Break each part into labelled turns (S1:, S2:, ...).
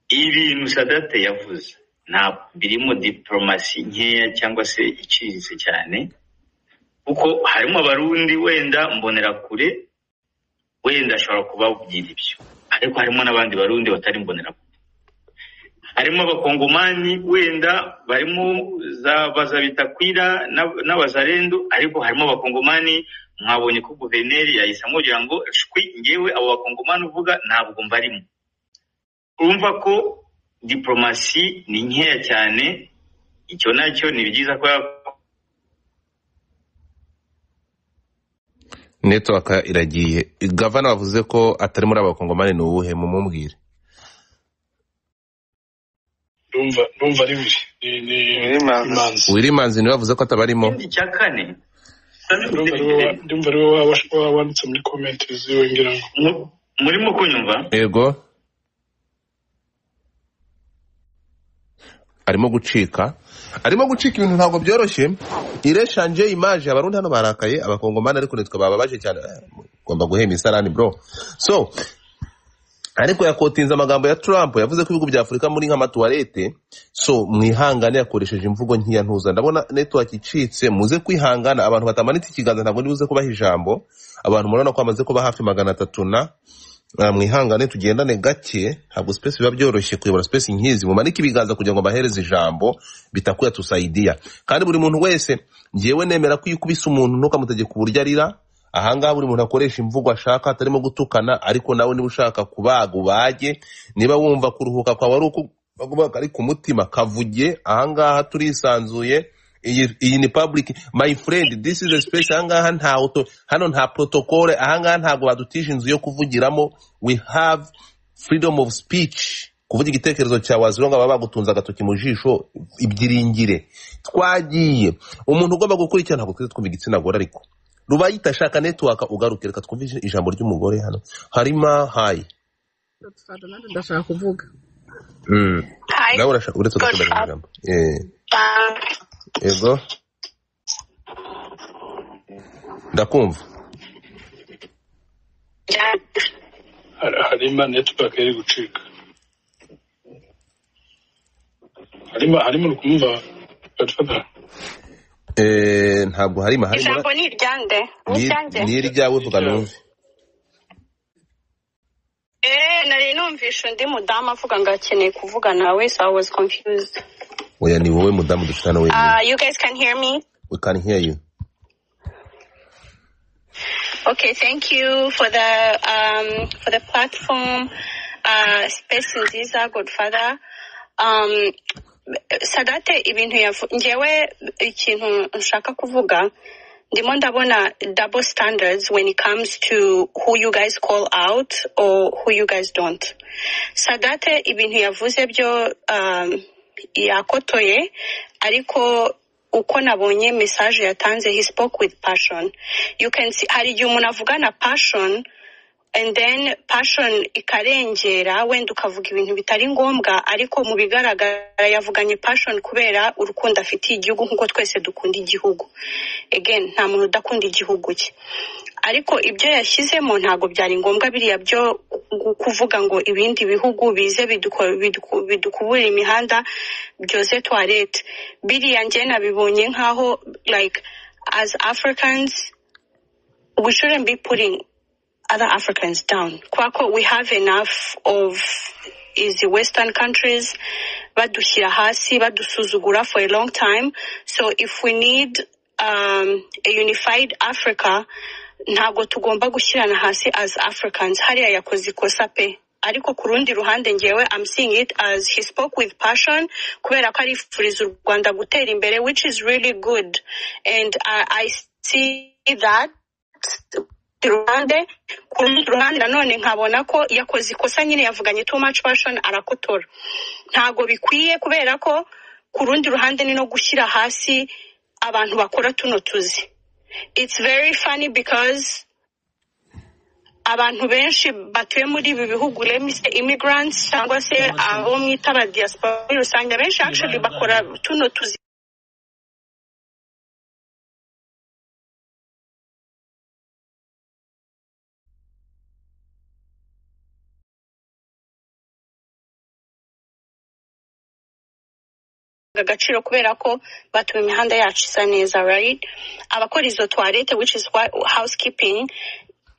S1: ibintu Sadate yavuze nta birimo diplomasi nkeya cyangwa se iciriritse cyane, kuko harimo abarundi wenda mbonera kure wenda ashobora kubavugira ibyo, ariko harimo n'abandi barundi batari mbonera kure, harimo abakongomani wenda barimo bazabita kwira n'abazarendo, ariko harimo abakongomani mwabonye ko guverineri yahise amubwira ngo shwi ngewe abo bakongomani uvuga ntabwo mbarimo. Urumva ko diplomasi ni nkeya cyane, icyo nacyo ni byiza ko
S2: network iragiye. Gavana wavuze ko atari muri abakongomani, ni uwuhe mumumbwire?
S3: Ndumva ari
S2: Wirimanzi niwe wavuze ko atabarimo.
S1: icya kane
S3: ndumva ari wowe wanditse muri comment ziwe ngira ngo
S1: murimo kunyumva.
S2: Yego, arimo gucika ibintu ntabwo byoroshye. Ireshanje image abarundi hano barakaye, abakongomani ariko nitwe bababaje cyane, ugomba guhema isarani bro. So ariko yakotinze amagambo ya Trump, yavuze ko ibihugu bya Afrika muri nk'amatuwarete. So mwihangane, yakoresheje imvugo nkiya ntuza. Ndabona network icitse, muze kwihangana. Abantu batamanitse ikiganza ntabwo ndibuze kubaha ijambo. Abantu murabona ko bamaze kuba hafi 300 na mwihangane tugendane gake, ntabwo space biba byoroshye kuyobora space nkizi. Mumanike ibiganza kugira ngo bahereze ijambo bitakuya tusaidia. Kandi buri muntu wese, ngiyewe nemera ko yikubisa umuntu ntukamutegeka uburyo arira. Ahangaha buri muntu akoresha imvugo ashaka, atarimo gutukana, ariko nawe niba ushaka kubaga ubage, niba wumva kuruhuka kwawe ari uko ari ku mutima kavuge. Ahangaha turisanzuye, iyi ni public my friend, this is a space. Ahangaha hano nta protocol, ahangaha ntabwo badutije inzu yo kuvugiramo. We have freedom of speech, kuvuga igitekerezo cyawe wazironga baba bagutunza agatoki mu jisho ibyiringire. Twagiye umuntu ugomba gukurikirana, ntabwo twumva igitsina gore, ariko Rubayita shaka network ugaruke, reka twumve ijambo ry'umugore hano. Harima hayi
S4: ndashaka kuvuga
S2: nawe urashaka uretse kuvuga ijambo. Yego ndakumva.
S3: Harima network iri gucika. Harimo ukumva Godfather?
S2: Ntabwo harimo
S5: ijambo ni iryande
S2: ni iryawe vuga numve.
S5: Nari numvisha undi mudamu avuga ngo akeneye kuvuga nawe, so I was confused.
S2: Oya, ni wowe mudamu dushana wewe.
S5: You guys can hear me?
S2: We can hear you.
S5: Okay, thank you for the platform. Space nziza Godfather. Sadate ibintu ngewe ikintu nshaka kuvuga, ndimo ndabona double standards when it comes to who you guys call out or who you guys don't. Sadate ibintu yavuze byo yakotoye, ariko uko nabonye message yatanze, he spoke with passion. You can see hari igihe umuntu avugana passion and then passion ikarengera, wenda ukavuga ibintu bitari ngombwa, ariko mu bigaragara yavuganye passion kubera urukundo afitiye igihugu, nkuko twese dukunda igihugu. Again, nta muntu udakunda igihugu cye, ariko ibyo yashyizemo ntago byari ngombwa biriya byo kuvuga ngo ibindi bihugu bize bidukuburira imihanda byose toilette. Biriya nge nabibonye nkaho like as Africans we shouldn't be putting other Africans down. Kwako we have enough of the Western countries badushyira hasi, badusuzugura for a long time. So if we need a unified Africa, ntago tugomba gushyirana hasi as Africans. Hariya yakoze ikosa pe, ariko ku rundi ruhande ngewe I'm seeing it as he spoke with passion kubera ko arifuriza u Rwanda gutera imbere, which is really good, and I see that ku rundi ruhande nanone nkabona ko yakoze ikosa nyine, yavuganye too much passion arakotora. Ntago bikwiye kubera ko ku rundi ruhande ni no gushyira hasi abantu bakora tuno tuzi. It's very funny because abantu benshi batuye muri ibi bihugu, let me say immigrants cyangwa se abo mwita aba diaspora rusange, benshi actually bakora tuno tuzi. agaciro kubera ko batuma imihanda yacu isa neza, right? Abakora izo toilette, which is housekeeping,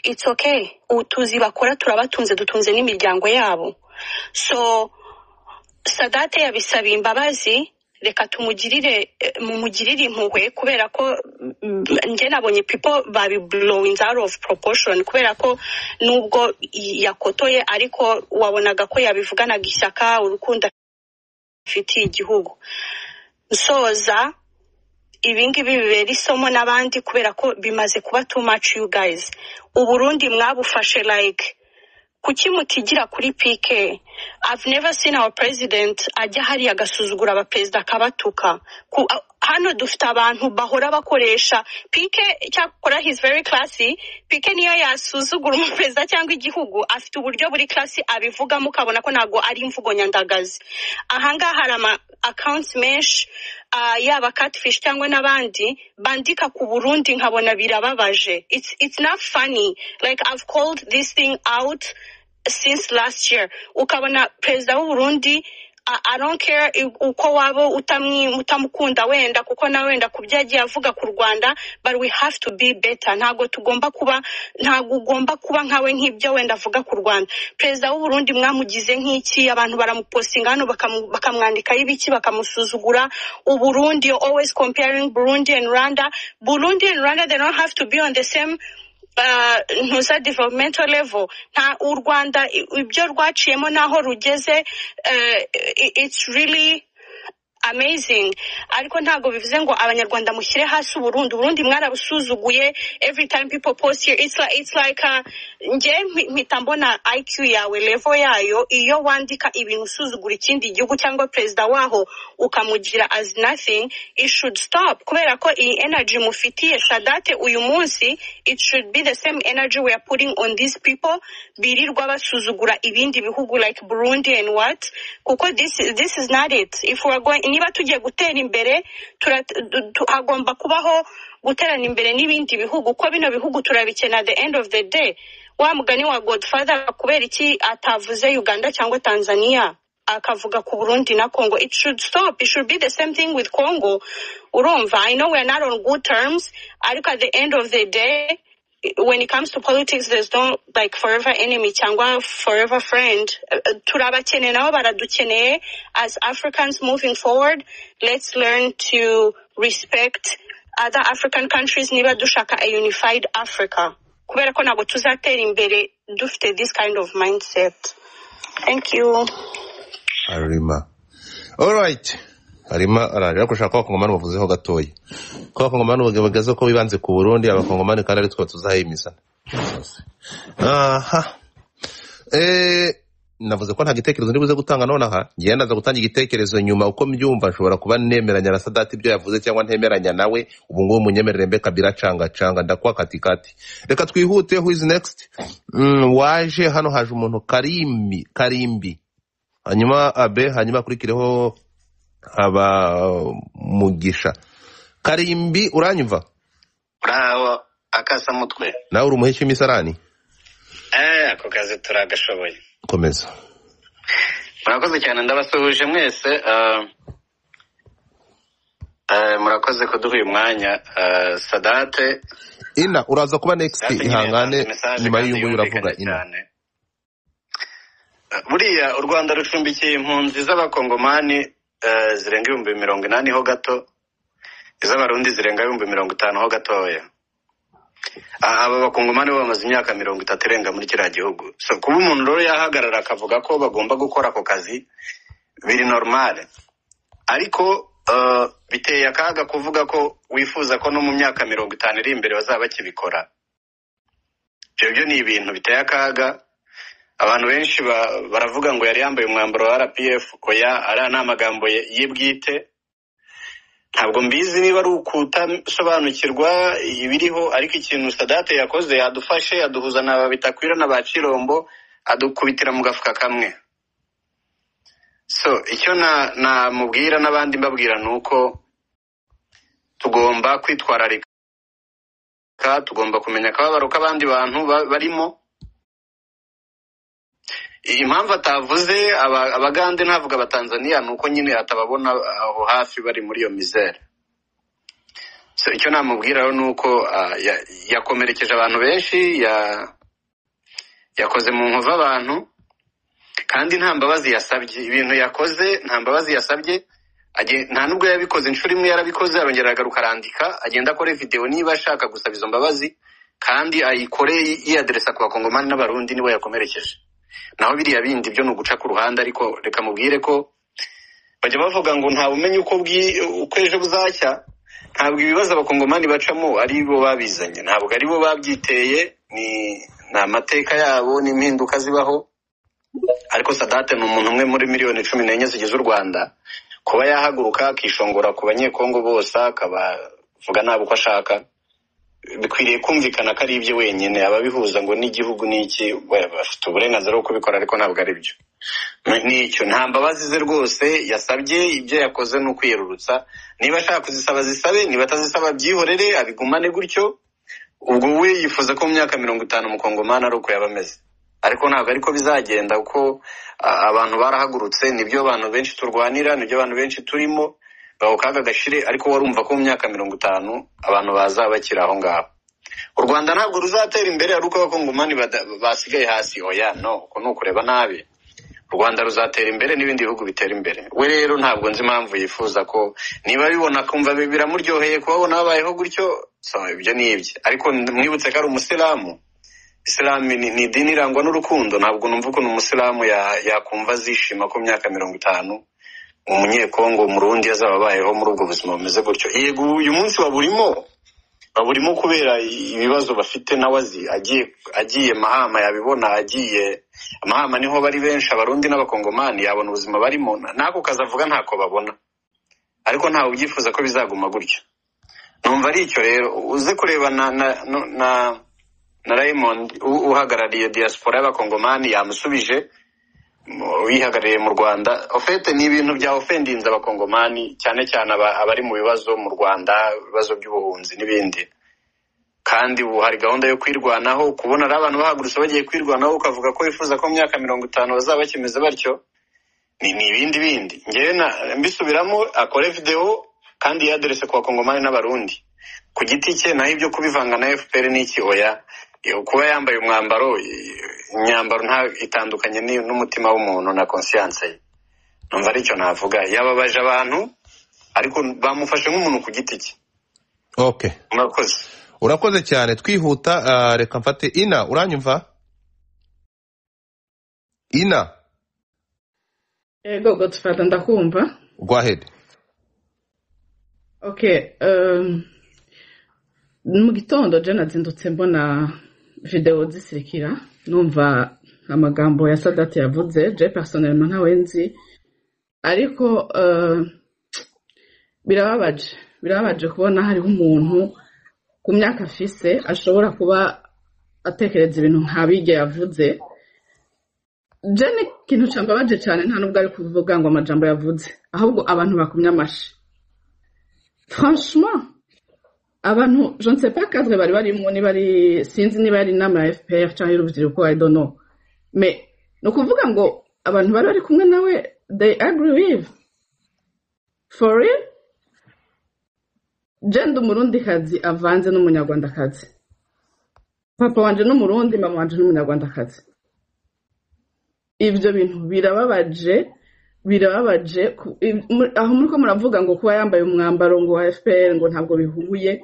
S5: it's okay. Utuzi bakora turabatunze, dutunze n'imiryango yabo. So Sadate yabisaba imbabazi, reka mumugirire impuhwe kubera ko nje nabonye people babi blowing out of proportion kubera ko nubwo yakotoye ariko wabonaga ko yabivuganaga ishyaka urukundo afitiye igihugu. Nsoza ibingibi bibera isomo n'abandi kubera ko bimaze kuba too much. You guys, Uburundi mwabufashe like kuki mutigira kuri PK? I've never seen our president ajya hari agasuzugura abaperezida akabatuka. Hano dufite abantu bahora bakoresha PK cyakora he's very classy. PK niyo yasuzugura umuperezida cyangwa igihugu afite uburyo buri classy abivuga mukabona ko nago ari imvugo nyandagazi. Ahangaha hari ama accounts menshi yaba catfish cyangwa n'abandi bandika ku Burundi nkabona birababaje. It's not funny. Like I've called this thing out since last year. Ukabona president w'u Burundi, I don't care uko wabo utamukunda wenda kuko na wenda kubyagiye avuga ku Rwanda, but we have to be better. Ntago ugomba kuba nkawe nk'ibyo wenda avuga ku Rwanda. President w'u Burundi mwamugize nk'iki, abantu baramupostinga hano bakamwandika y'ibiki bakamusuzugura. U Burundi, you're always comparing Burundi and Rwanda. Burundi and Rwanda, they don't have to be on the same ntuza developmental level. Nta u Rwanda ibyo rwaciyemo naho rugeze, it's really amazing. Ariko ntago bivuze ngo abanyarwanda mushyire hasi Burundi mwarabusuzuguye. Every time people post here, it's like nje mpita mbona IQ yawe level yayo iyo wandika ibintu usuzugura ikindi gihugu cyangwa president waho ukamugira as nothing. It should stop kubera ko iyi energy mufitiye Sadate uyu munsi, it should be the same energy we are putting on these people birirwa basuzugura ibindi bihugu like Burundi and what, kuko this is not it. If we are going, niba tugiye gutera imbere hagomba kubaho guterana imbere n'ibindi bihugu ko bino bihugu turabikena. At the end of the day, wa mugani wa Godfather kubera iki atavuze Uganda cyangwa Tanzania akavuga ku Burundi na Congo? It should stop. It should be the same thing with Congo. Urumva, I know we are not on good terms, ariko at the end of the day, when it comes to politics, there's no like forever enemy cyangwa forever friend. Turabakene nabo baradukeneye. As Africans moving forward, let's learn to respect other African countries niba dushaka a unified Africa, kubera ko nabo tuzatera imbere dufite this kind of mindset. Thank you.
S2: Arima. All right. Arima ararira kushaka ko Abakongomani bavuzeho gatoya. Ko Abakongomani bageze ko bibanze ku Burundi, Abakongomani kandi ari twa tuzahimisa. Aha. Navuze ko nta gitekerezo ndibuze gutanga none aha. Ngiye ndaza gutanga igitekerezo nyuma uko mbyumva, nshobora kuba nemeranya na Sadati ibyo yavuze cyangwa ntemeranya nawe. Ubu ngubu munyemerere mbe kabira canga ndakwa katikati. Reka twihute. Who is next? Waje hano haje umuntu Karimbi. Hanyuma Abe, hanyuma kurikireho Mugisha. Karimbi, uranyumva?
S6: Bravo, akasa mutwe.
S2: Nawe uri umuheshi misarani?
S6: Ako kazi turagashoboye.
S2: Komeza.
S6: Murakoze cyane, ndabasuhuje mwese. Murakoze kuduha uyu mwanya. Sadate
S2: Ina, uraza kuba next ihangane nyuma y'uyu uravuga Ina.
S6: Buriya u Rwanda rucumbikiye impunzi z'Abakongomani zirenga 80,000 ho gato, iz'Abarundi zirenga 50,000 ho gatoya. Aba Bakongomani bamaze imyaka 30 irenga muri kiriya gihugu. So kuba umuntu rero yahagarara akavuga ko bagomba gukora ako kazi biri normal, ariko biteye akaga kuvuga ko wifuza ko no mu myaka 50 iri imbere bazaba bakibikora. Ibyo ni ibintu biteye akaga. Abantu benshi baravuga ngo yari yambaye umwambaro wa RPF, oya ari n'amagambo yibwite. Ntabwo mbizi niba ari ukutasobanukirwa ibiriho, ariko ikintu Sadate yakoze yadufashe, aduhuza n'aba bitakwira na Bacirombo, adukubitira mu gafuka kamwe. So icyo na mubwira n'abandi mbabwira nuko tugomba kwitwararika, tugomba kumenya akababaro k'abandi bantu barimo. impamvu atavuze abagande ntavuga abatanzania nuko nyine atababona aho hafi bari muri iyo misere. So icyo namubwira rero nuko yakomerekeje abantu benshi, yakoze mu nkovu abantu, kandi nta mbabazi yasabye. Ibintu yakoze nta mbabazi yasabye, nta nubwo yabikoze inshuro imwe, yarabikoze arongera agaruka arandika, agenda akore video niba ashaka gusaba izo mbabazi, kandi ayikore yiadressa ku bakongomani n'abarundi nibo yakomerekeje. Naho biriya bindi byo nuguca ku ruhande. Ariko reka mubwire ko bajya bavuga ngo nta bumenyi uko ejo buzacya. Ntabwo ibibazo abakongomani bacamo ari bo babizanye, ntabwo ari bo babyiteye, ni amateka yabo n'impinduka zibaho. Ariko Sadate ni umuntu umwe muri miliyoni 14 zigize u Rwanda, kuba yahaguruka akishongora ku banyekongo bose akabavuga nabi uko ashaka, bikwiriye kumvikana ko ari ibyo wenyine. Ababihuza ngo n'igihugu n'iki bafite uburenganzira bwo kubikora, ariko ntabwo ari byo. Nicyo nta mbabazi ze rwose yasabye. Ibyo yakoze ni ukwiyerurutsa. Niba ashaka kuzisaba zisabe, niba atazisaba byihorere abigumane gutyo. Ubwo we yifuza ko mu myaka 50 umukongomani ari uko yaba ameze, ariko ntabwo ariko bizagenda, kuko abantu barahagurutse. Nibyo abantu benshi turwanira, nibyo abantu benshi turimo, baho kaga gashire. Ariko warumva ko mu myaka 50 abantu bazabakira aho ngaho. U Rwanda ntabwo ruzatera imbere ari uko abakongomani basigaye hasi. Oya, no, ko nukureba nabi. U Rwanda ruzatera imbere n'ibindi bihugu bitera imbere. We rero ntabwo nzi impamvu yifuza ko, niba bibona kumva biramuryoheye kubabona babayeho gutyo, so ibyo ni ibye. Ariko mwibutse ko ari umusilamu. Islam ni idini irangwa n'urukundo. Ntabwo numva ko umusilamu yakumva zishima ko myaka 50 umunyekongo umurundi yazaba bayeho muri ubwo buzima bumeze gutyo. Yego uyu munsi baburimo kubera ibibazo bafite, nawe agiye Mahama yabibona. Agiye Mahama niho bari benshi abarundi n'abakongomani, yabona ubuzima barimo, nako kazavuga ntako babona. Ariko ntawe ubyifuza ko bizaguma gutyo. Numva ari icyo rero. Uze kureba na Raymond uhagarariye diaspora y'abakongomani yamusubije, wihagarariye mu Rwanda. Ofete ni ibintu bya ofendinze abakongomani, cyane cyane abari mu bibazo mu Rwanda, ibibazo by'ubuhunzi n'ibindi. Kandi ubu hari gahunda yo kwirwanaho. Kubona ari abantu bahagurutse bagiye kwirwanaho ukavuga ko wifuza ko mu myaka 50 bazaba bakimeze batyo, ni ibindi. Ngewe mbisubiramo, akore video kandi yaderese ku bakongomani n'abarundi ku giti cye. Naho ibyo kubivanga na FPR n'iki, oya. Kuba yambaye umwambaro, imyambaro nta itandukanye n'umutima w'umuntu na conscience ye. Numva ari cyo navuga. Yababaje abantu, ariko bamufashe nk'umuntu ku giti cye.
S2: Okay. Urakoze cyane. Twihuta, reka mfate Ina. Uranyumva? Ina.
S4: Go tufata ndakumva.
S2: Go ahead.
S4: Okay. Mu gitondo je nazindutse mbona video zisirikira, numva amagambo ya Sadate yavuze. Je personnellement ntawe nzi, ariko birababaje kubona hariho umuntu ku myaka afise ashobora kuba atekereza ibintu nk'abige yavuze. Je ni ikintu cambabaje cyane, nta nubwo ari kuvuga ngo amajambo yavuze, ahubwo abantu bakumya amashi. Franchement, abantu je ne sais pas cadre bari barimo, ni bari sinzi ni bari nama FPR cyangwa y'urubyiruko, I don't know. Mais no kuvuga ngo abantu bari kumwe nawe they agree with for real. Jendo Murundi kazi avanze n'umunyarwanda kazi. Papa wanje n'umurundi, mama wanje n'umunyarwanda kazi. Ibyo bintu birababaje aho muriko muravuga ngo kuba yambaye umwambaro ngo wa FPR ngo ntabwo bihuye.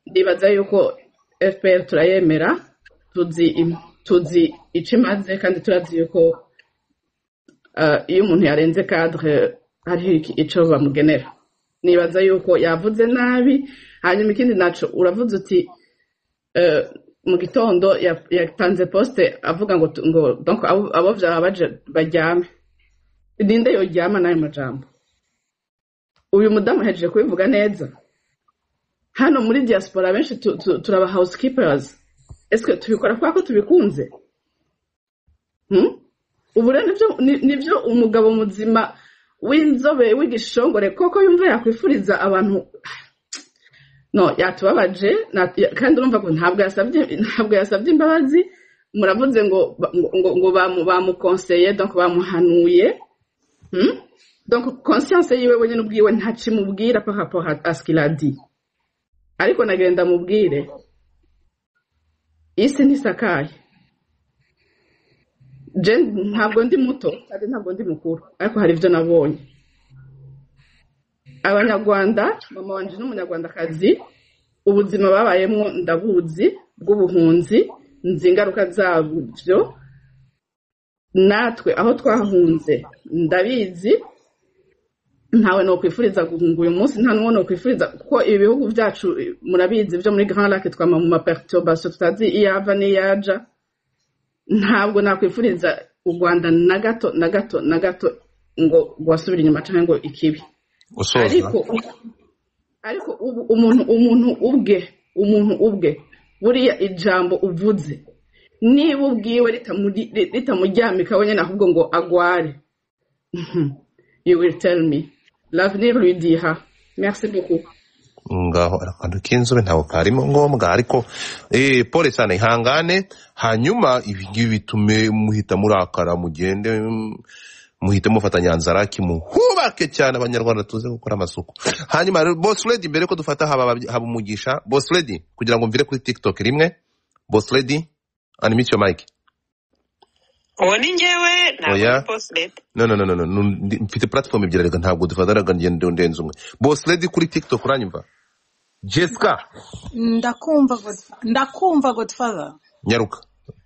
S4: Ndibaza yuko FPR turayemera, tuzi ikimaze, kandi turazi yuko iyo umuntu yarenze cadre hari ico bamugenera. Nibaza yuko yavuze nabi. Hanyuma ikindi naco uravuze uti mu gitondo yatanze poste avuga ngo donc abo vyabaje bajyame. Ninde yojyama nayo majambo? Uyu mudamu hejeje kubivuga neza. Hano muri diaspora benshi turaba housekeepers. Eske tubikora kwako tubikunze? Ubu rero nivyo umugabo muzima w'inzobe w'igishongore koko yumva yakwifuriza abantu. No, yatubabaje, kandi urumva ko ntabwo yasabye imbabazi muravuze ngo bamukonseye donc bamuhanuye donc conscience yiwe wenyine ubwiwe ntacimubwira par rapport à ce qu'il a dit ariko nagenda mubwire isi ntisakaye ntabwo ndi muto kandi ntabwo ndi mukuru ariko hari ibyo nabonye abanyarwanda mama wanje n'umunyarwandakazi ubuzima babayemo ndabuzi bw'ubuhunzi nzi ingaruka zabyo natwe aho twahunze ndabizi ntawe no kwifuriza guhunga uyu munsi nta n'uwo no kwifuriza kuko ibi bihugu byacu murabizi byo muri Grand Lac twama mu maperturbation tutazi iyava n'iyaja ntabwo nakwifuriza u Rwanda na gato ngo gwasubira inyuma cyangwa ngo ikibi ariko umuntu ubwe buriya ijambo uvuze niba ubwiwe ritamuryamika wenyine ahubwo ngo agware you will tell me l'avenir lui dira merci beaucoup
S2: ngaho arakantu k'inzobe ntago karimo ngombwa ariko pole cyane ihangane hanyuma ibi bitume muhita murakara mugende muhite mufata Nyanzaraki muhubake cyane abanyarwanda tuze gukora amasuku hanyuma boss lady mbere ko dufata haba umugisha boss lady kugira ngo mvire kuri TikTok rimwe boss lady unmute your mic
S5: Oni njewe na boss lady
S2: no mfite platform ebyiri rega ntabwo dufataraga ngende ndenze umwe boss lady kuri TikTok uranyumva Jessica
S7: ndakumva Godfather
S2: nyaruka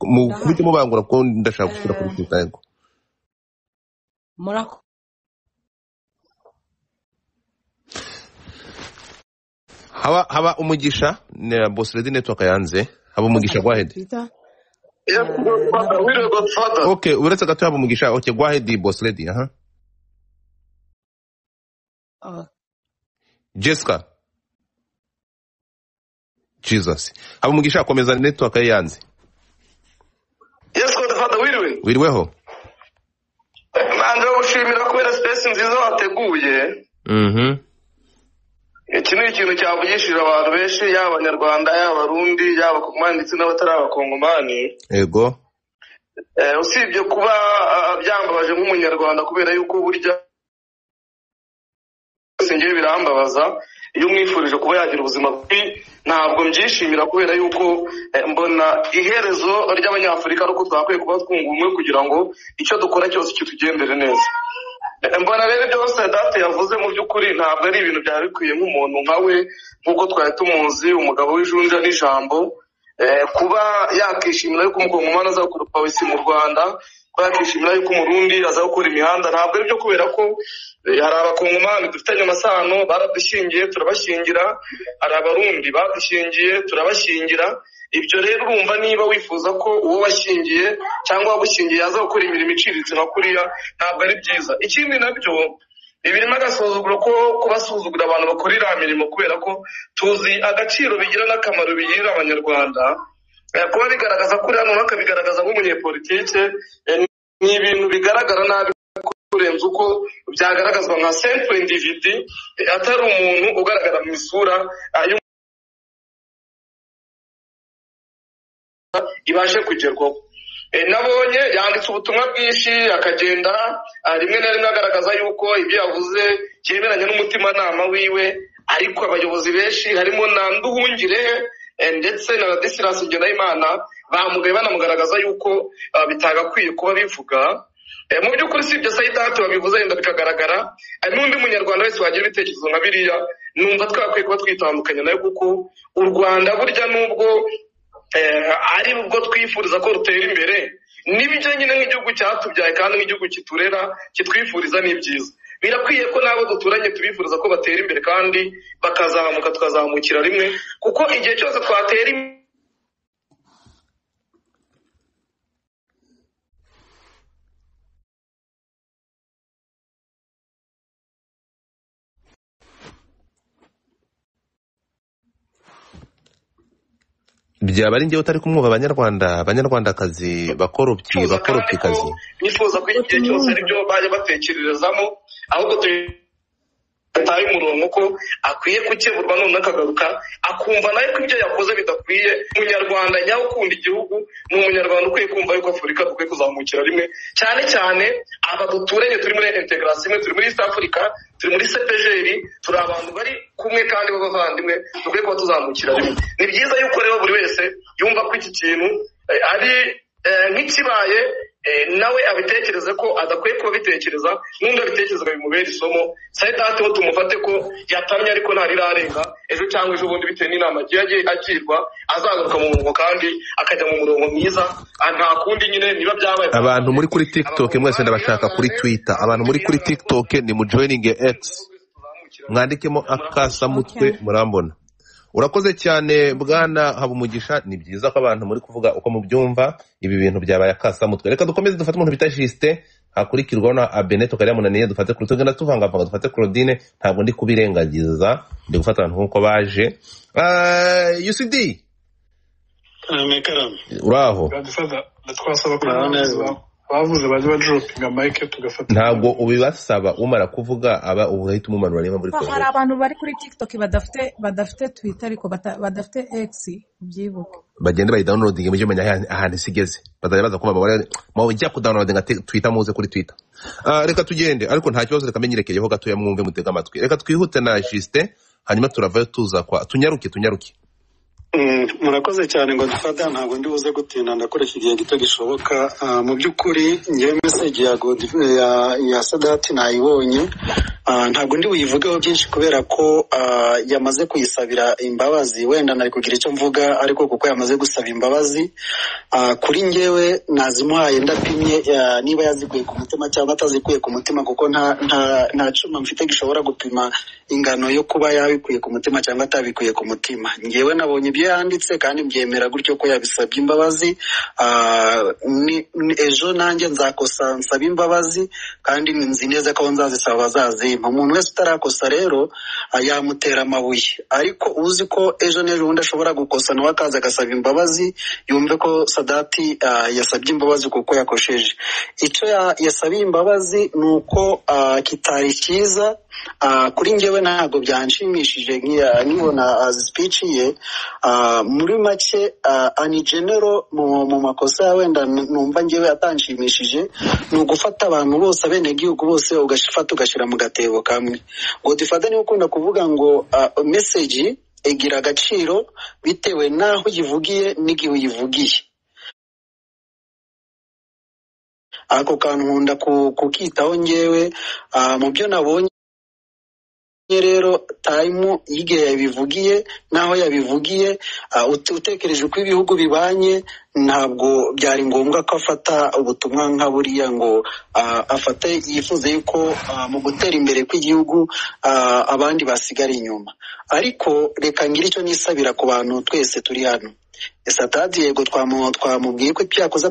S2: mufite mubangura ko ndashaka gusura kuri TikTok
S7: Morako
S2: haba umugisha ne boss lady network yanze haba umugisha go ahead okay uretse gato haba umugisha okay go ahead boss lady Jessica Jesus haba umugisha komeza network yanze
S8: Yes Godfather
S2: wiriweho
S8: Manje ushimira kubera space nziza wateguye. Iki ni ikintu cyavugishije abantu benshi yaba abanyarwanda yaba abarundi yaba abakongomani ndetse n'abatari abakongomani.
S2: Ego.
S8: Usibye kuba byambabaje nk'umunyarwanda kubera yuko burya singiye birambabaza iyo mwifurije kuba yagira ubuzima bwi ntabwo mbyishimira kubera yuko mbona iherezo ry'abanyafurika ari uko twakwiye kuba twunga ubumwe kugira ngo icyo dukora cyose kitugendere neza. Mbona rero byose data yavuze mu by'ukuri ntabwo ari ibintu byari bikwiye nk'umuntu nkawe nk'uko twari tumuzi umugabo w'ijunja n'ijambo kuba yakishimira yuko umukongomani aza gukora polisi mu Rwanda kuba yakishimira yuko umurundi aza gukora imihanda ntabwo ari byo kubera ko hari abakongomani dufitanye amasano baradushingiye turabashingira hari abarundi badushingiye turabashingira ibyo rero urumva niba wifuza ko uwo washingiye cyangwa wabushingiye yaza gukora imirimo iciriritse nka kuriya ntabwo ari byiza ikindi nabyo birimo agasuzuguro ko kubasuzugura abantu bakora iriya mirimo kubera ko tuzi agaciro bigira n'akamaro bigirira abanyarwanda kuba bigaragaza kuri hano bakabigaragaza nk'umunyepolitike ni ibintu bigaragara nabi kurenza uko byagaragazwa nka simple individu atari umuntu ugaragara mu isura ibashe kugerwaho nabonye yanditse ubutumwa bwinshi akagenda rimwe na rimwe agaragaza yuko ibyo yavuze cyemeranya n'umutimanama wiwe ariko abayobozi benshi harimo na Nduhungire ndetse na Ladislas Ngendahimana bamugaye banamugaragaza yuko bitagakwiye kuba bivuga mu by'ukuri si ibyo Saidati babivuze yenda bikagaragara n'undi munyarwanda wese wagira ibitekerezo nka biriya numva twakwiye kuba twitandukanya nayo kuko u Rwanda burya nubwo ari ubwo twifuriza ko rutera imbere n'ibyo nyine nk'igihugu cyatubyaye kandi nk'igihugu kiturera kitwifuriza n'ibyiza birakwiye ko nabo duturanye tubifuriza ko batera imbere kandi bakazamuka tukazamukira rimwe kuko igihe cyose twatera imbere
S2: byaba ari njyewe utari kumwumva abanyarwandakazi bakoropyikazi
S8: nifuza ko igihe cyose aribyo bajya batekererezamo ahubwo ataye umurongo ko akwiye gukeburwa none akagaruka akumva nawe ko ibyo yakoze bidakwiye. Umunyarwanda nyawe ukunda igihugu ni umunyarwanda ukwiye kumva yuko Afurika dukwiye kuzamukira rimwe, cyane cyane aba duturanye turi muri integration imwe, turi muri East Africa, turi muri CPGR, turi abantu bari kumwe kandi b'abavandimwe, dukwiye kuba tuzamukira rimwe. Ni byiza yuko rero buri wese yumva ko iki kintu ari nk'ikibaye nawe abitekereze ko adakwiye kuba bitekereza, n'undi abitekerezaga bimubera isomo. Saidati ho tumufate ko yatamye ariko ntarirarenga, ejo cyangwa ejo bundi bitewe n'inama agiye agirwa azagaruka mu murongo kandi akajya mu murongo mwiza. Nta kundi nyine niba byabaye.
S2: Abantu muri kuri TikTok mwese ndabashaka kuri Twitter, abantu muri kuri TikTok ni mu joining X, mwandikemo akasamutwe murambona. Urakoze cyane bwana Habumugisha, ni byiza ko abantu muri kuvuga uko mubyumva, ibi bintu byabaye akasamutwe. Reka dukomeze dufate umuntu bita Juste, hakurikirwa na Abeneto kari yamunaniye, dufate kuri tugenda tuvangavanga, dufate Claudine, ntabwo ndi kubirengagiza, ndi gufata abantu nkuko baje. UCD
S3: Mekaram
S2: uraho
S3: gadufata twasaba ko bavuze baje badropinga mic tugafata.
S2: Ntabwo ubibasaba umara kuvuga aba ubahita umumanura niba muri
S7: ko hari abantu bari kuri TikTok badafite Twitter ariko badafite X byibuke
S2: bagende bayi downloading muje menya ahantu sigeze badabaza ko babare mu ujya ku downloadinga Twitter muze kuri Twitter. Reka tugende ariko nta kibazo, reka menyerekeyeho gato ya mwumve mutega amatwi. Reka twihute na Juste hanyuma turavayo tuza kwa tunyaruke.
S9: Murakoze cyane ngo dufata, ntabwo ndi buze gutinda, ndakoresha igihe gito gishoboka. Mu by'ukuri ngewe message ya Sadat nayibonye, ntabwo ndi buyivugeho byinshi kubera ko yamaze kuyisabira imbabazi. Wenda nari kugira icyo mvuga, ariko kuko yamaze gusaba imbabazi kuri ngewe nazimuhaye ndapimye niba yazikuye ku mutima cyangwa atazikuye ku mutima, kuko nta cuma mfite gishobora gupima ingano yo kuba yabikuye ku mutima cyangwa atabikuye ku mutima. Ngewe nabonye ibyo yanditse kandi mbyemera gutyo ko yabisabye imbabazi. Ejo nanjye nzakosa nsaba imbabazi kandi nzi neza ko nzazisaba bazazimpa. Umuntu wese utarakosa rero yamutera amabuye, ariko uzi ko ejo n'ejo bundi ashobora gukosa nawe akaza agasaba imbabazi, yumve ko Sadati yasabye imbabazi kuko yakosheje. Icyo yasabiye imbabazi ni uko kitari cyiza. Kuri ngewe ntabwo byanshimishije nkibona speech ye. Muri make ani general mu makosa wenda numva ngewe atanshimishije ni ugufata abantu bose abenegihugu bose ugashifata ugashyira mu gatebo kamwe. Ngo dufate niba ukunda kuvuga ngo message igira agaciro bitewe n'aho uyivugiye n'igihe uyivugiye. Ako kantu nkunda kukitaho ngewe. Mu byo nabonye rero time y'igihe yabivugiye naho yabivugiye, utekereje uko ibihugu bibanye, ntabwo byari ngombwa ko afata ubutumwa nka buriya ngo afate yifuze yuko mu gutera imbere kw'igihugu abandi basigara inyuma. Ariko reka ngire icyo nisabira ku bantu twese turi hano. Satadi yego twamubwiye ko ibyakoze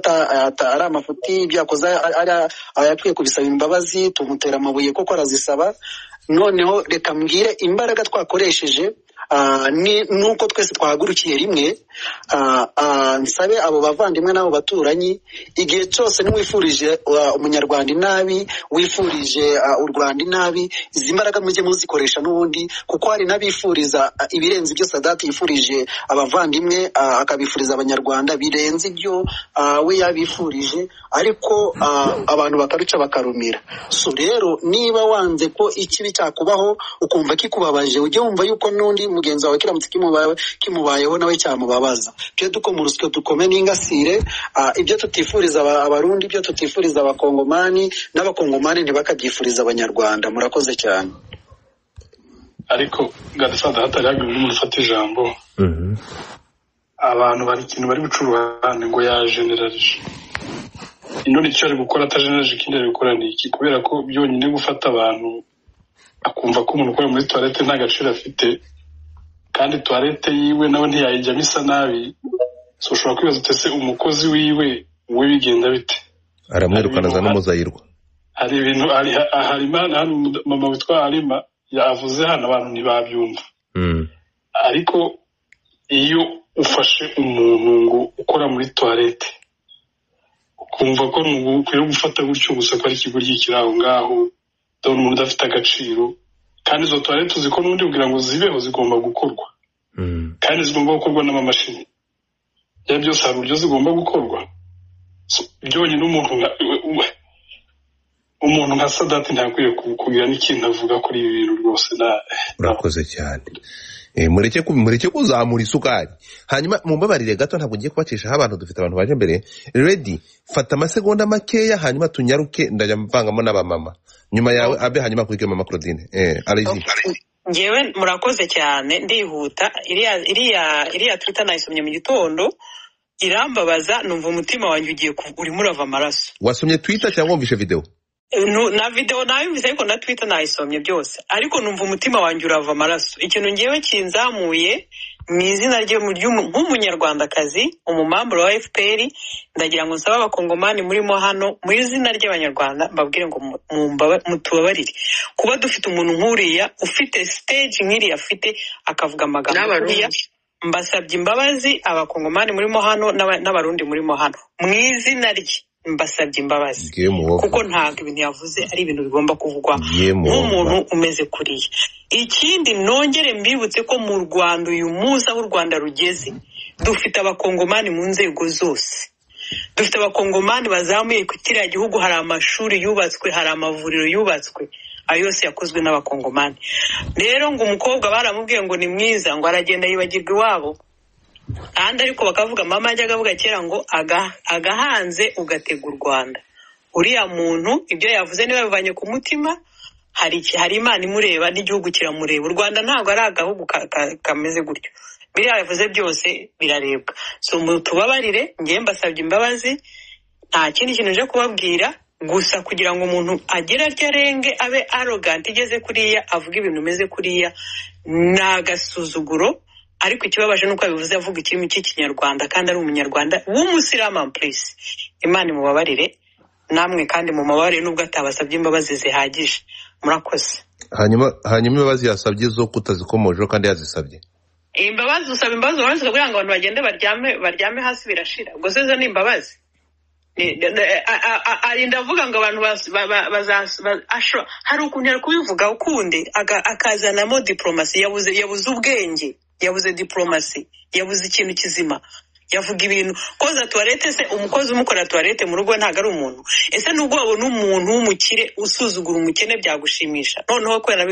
S9: ari amafuti, ibyakoze ayakwiye kubisaba imbabazi, tumutera amabuye koko arazisaba. Noneho reka mbwire imbaraga twakoresheje nuko twese twahagurukiye rimwe. Nsabe abo bavandimwe n'abo baturanyi, igihe cyose niwifurije umunyarwanda inabi, wifurije u Rwanda inabi, izi mbaraga mujye muzikoresha n'ubundi, kuko hari n'abifuriza ibirenze ibyo Sadati yifurije abavandimwe, akabifuriza abanyarwanda birenze ibyo we yabifurije, ariko abantu bakaruca bakarumira. So rero niba wanze ko ikibi cyakubaho ukumva kikubabaje, ujye wumva yuko n'undi mugenzi wawe kiramutse kimubayeho nawe cyamubabaza. Twe dukoma urusyo dukome n'ingasire. Ibyo tutifuriza abarundi, ibyo tutifuriza abakongomani, n'abakongomani ntibakabyifuriza abanyarwanda. Murakoze cyane.
S3: Ariko gadufata hatari hagiye umuntu ufata ijambo. Abantu bari ikintu bari gucuruhane ngo ya generalije. Ino nicyo ari gukora atajeneralije, ikindi ari gukora ni iki? Kubera ko byonyine gufata abantu akumva ko umuntu ukora muri toilette nta gaciro afite, kandi toilette yiwe nawe ntiyayijyamo isa nabi. So ushobora kwibaza utese umukozi wiwe we bigenda bite?
S2: Aramwirukanaza n'umuzayirwa.
S3: Hari ibintu harima hano mama witwa Harima yavuze hano abantu ntibabyumva. Ariko iyo ufashe umuntu ngo ukora muri toilette ukumva ko ukwiye gufata gutyo gusa ko ari ikigoryi kiri aho ngaho, dore umuntu udafite agaciro, kandi izo toilette tuzi ko n'ubundi kugira ngo zibeho zigomba gukorwa kandi zigomba gukorwa n'amamashini ya byose hari uburyo zigomba gukorwa byonyine umuntu nka Sadati ntakwiye kugira n'ikintu avuga kuri ibi bintu rwose.
S2: Urakoze cyane. Mureke kuzamura isukari. Hanyuma mumbabarire gato ntabwo ngiye kubacishaho abantu, dufite abantu baje mbere. Ready, fata amasegonda makeya hanyuma tunyaruke ndajya mvangamo n'abamama. Nyuma yawe Abe hanyuma kuri Mama Claudine. Alizi.
S10: Ngewe murakoze cyane ndihuta. Iriya Twitter nayisomye mu gitondo. Irambabaza numva umutima wanjye ugiye urimo urava amaraso.
S2: Wasomye Twitter cyangwa wumvishe video?
S10: Na video nayumvise ariko na Twitter nayisomye byose. Ariko numva umutima wanjye urava amaraso. Ikintu ngewe kinzamuye mu izina nk'umunyarwandakazi, umumamburo wa FPR, ndagira ngo nsaba abakongomani murimo hano mu izina ry'abanyarwanda mbabwire ngo mutubabarire. Kuba dufite umuntu nk'uriya ufite stage nk'iriya afite akavuga amagambo nk'uriya, mbasabye imbabazi abakongomani murimo hano n'abarundi murimo hano mu izina rye. Mbasabye imbabazi kuko ntabwo ibintu yavuze ari ibintu bigomba kuvugwa nk'umuntu umeze kuriya. Ikindi nongere mbibutse ko mu Rwanda uyu munsi aho u Rwanda rugeze dufite abakongomani mu nzego zose. Dufite abakongomani bazamuye ku kiriya gihugu, hari amashuri yubatswe, hari amavuriro yubatswe, ayo yose yakozwe n'abakongomani. Rero ngo umukobwa baramubwiye ngo ni mwiza, ngo aragenda yibagirwa iwabo. Kandi ariko bakavuga mama ajyaga avuga kera ngo agahanze ugatega u Rwanda. Uriya muntu ibyo yavuze niba bivanye ku mutima, hari Imana imureba n'igihugu kiramureba. U Rwanda ntabwo ari agahugu kameze gutyo. Biriya yavuze byose birarebwa. So mutubabarire, ngiye mbasabye imbabazi, nta kindi kintu nje kubabwira, gusa kugira ngo umuntu agere arenge abe arrogant igeze kuriya avuga ibintu bimeze kuriya n'agasuzuguro. Ariko ikibabaje nuko abivuze avuga ikirimi cy'ikinyarwanda kandi ari umunyarwanda w'umusiramu. Please Imana imubabarire namwe kandi mu mabarire nubwo atabasabye imbabazi zihagije. Murakoze.
S2: Hanyuma imbabazi yasabye zo kutazikomoje kandi yazisabye.
S10: Imbabazi usaba imbabazi uranze kugira ngo abantu bagende baryame hasi birashira. Ubwo sezo ni imbabazi. Ndavuga ngo abantu hari ukuntu ari kubivuga ukundi akazanamo diplomasi. Yabuze ubwenge, yabuze diplomasi, yabuze ikintu kizima. Yavuga ibintu koza toilette. Se umukozi umukora toilette mu rugo ntago ari umuntu? Ese nubwo wabona umuntu w'umukire usuzugura umukene byagushimisha? Noneho kwera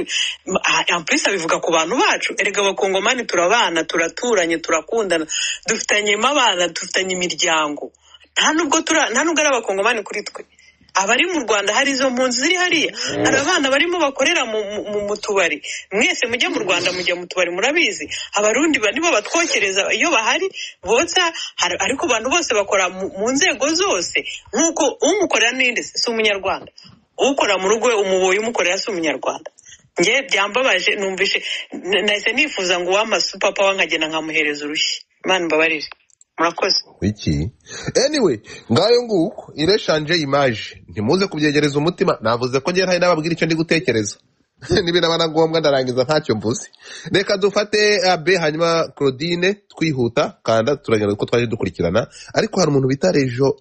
S10: amplisa bivuga ku bantu bacu. Erega abakongomani turabana, turaturanye, turakundana, dufitanye abana, dufitanye imiryango. Nta nubwo ari abakongomani kuri twe. Abari mu Rwanda hari izo mpunzi ziri hariya, hari abana barimo bakorera mu tubari. Mwese mujya mu Rwanda mujya mu tubari murabizi. Abarundi nibo batwokereza iyo bahari botsa, ariko abantu bose bakora mu nzego zose. Nkuko umukorera ninde si umunyarwanda, ukora mu rugo umuboyi umukorera si umunyarwanda. Nge byambabaje, numvishe nahise nifuza ngo wama super power nkagenda nkamuhereza urushyi. Imana mbabarire. Murakoze.
S2: Wiki. Anyway, ngayo nguko ireshanje image. Ntimuze kubyegereza umutima. Navuze ko ngiye hari nababwira icyo ndi gutekereza. Nibina bana ngombwa ndarangiza ntacyo mvuze. Reka dufate Abe hanyuma Claudine twihuta kandi turagenda uko twaje dukurikirana. Ariko hari umuntu bita Rejo.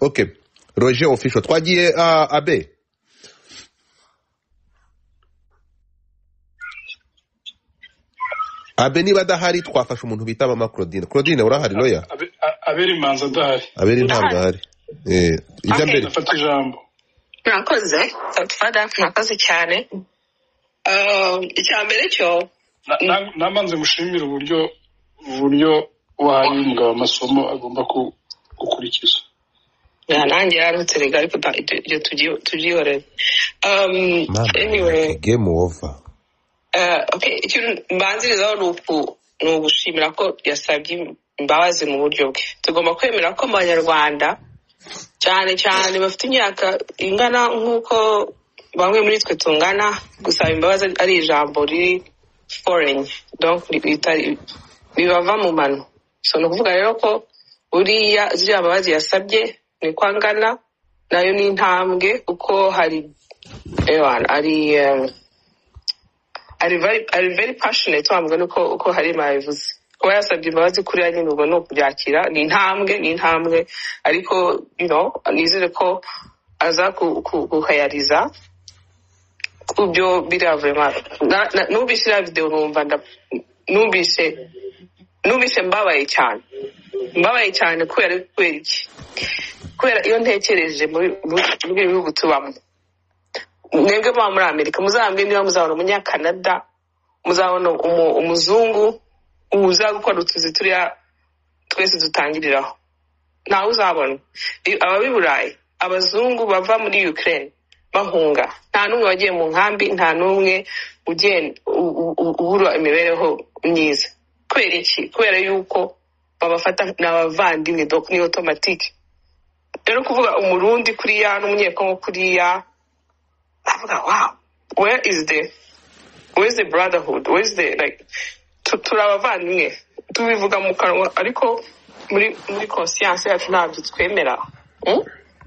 S2: Okay. Roger official twagiye Abe. Abe niba adahari twafasha umuntu bita Mama Claudine. Claudine urahari loya?
S3: Aberi manza adahari.
S2: Aberi ntabwo ahari. Ijya mbere.
S3: Afata ijambo.
S11: Murakoze. Fada murakoze cyane. Icyambere cyo
S3: namanze mushimira uburyo wahaye umugabo amasomo agomba gukurikiza.
S11: Nanjye yarutse rega ariko tubyihorere. Anyway.
S2: Game over.
S11: Okay, ikintu mbanzirizaho ni ugushimira ko yasabye imbabazi mu buryo bwe. Tugomba kwemera ko abanyarwanda cyane cyane bafite imyaka ingana nk'uko bamwe muri twe tungana, gusaba imbabazi ari ijambo riri foreign, donc bibava mu mano. So ni ukuvuga rero ko uriya ziriya mbabazi yasabye ni ko angana nayo ni intambwe uko hari ari very passionate wambwa nuko hari mayivuze kuba yasabye imbabazi kuri nyine ubwo no kubyakira ni intambwe ariko nizere ko aza kuhayariza kubyo biriya vraiment numvise iriya video numva numvise mbabaye cyane kubera iki kubera iyo ntekereje muri bihugu tubamo mwebwe muba muri Amerika muzambwe niba muzabona umunyakanada muzabona umuzungu uza gukora utuzi turiya twese dutangiriraho ntawe uzabona ababi Burayi abazungu bava muri Ukraine bahunga nta n'umwe wagiye mu nkambi nta n'umwe ubura imibereho myiza kubera iki kubera yuko babafata n'abavandimwe donc ni automatique rero kuvuga umurundi kuriya n'umunyekongo kuriya avuga wow where is the brotherhood where is the like turabavandimwe tubivuga mu kanwa ariko muri conscience yacu ntabyo twemera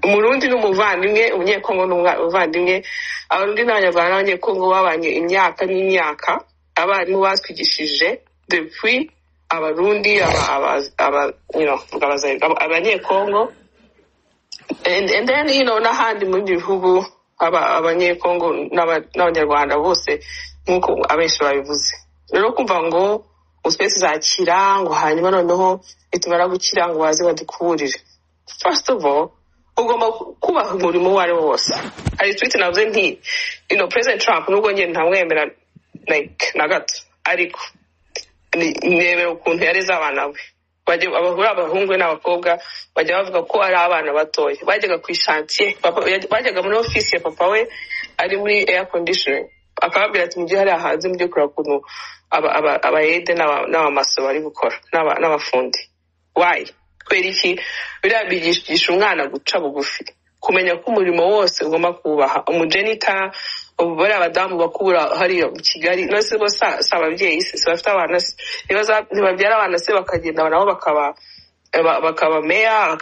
S11: umurundi n'umuvandimwe umunyekongo n'umuvandimwe abarundi n'abanyarwanda n'abanyekongo babanye imyaka n'imyaka abarimu batwigishije depuis abarundi abanyekongo and then n'ahandi mu bihugu abanyekongo n'abanyarwanda bose nk'uko abenshi babivuze rero kumva ngo usipesi zakira ngo hanyuma noneho nitumara gukira ngo baze badukuburire first of all ugomba kubaha umurimo uwo ari wo wose hari tweet navuze nti President Trump nubwo njye ntamwemera like na gato ariko nemera ukuntu yareze abana be abahungu n'abakobwa bajya bavuga ko ari abana batoya bajyaga ku ishantiye bajyaga muri office ya papa we ari muri air conditioning akababwira ati mujye hariya hanze mujye kureba ukuntu abayede n'abamaso bari gukora n'abafundi why kubera iki biriya bigisha umwana guca bugufi kumenya ko umurimo wose ugomba kubaha umujenita bari abadamu bakubura hariya mu Kigali nose bo si ababyeyi se bafite abana se ntibabyara abana se bakagenda nabo bakaba meya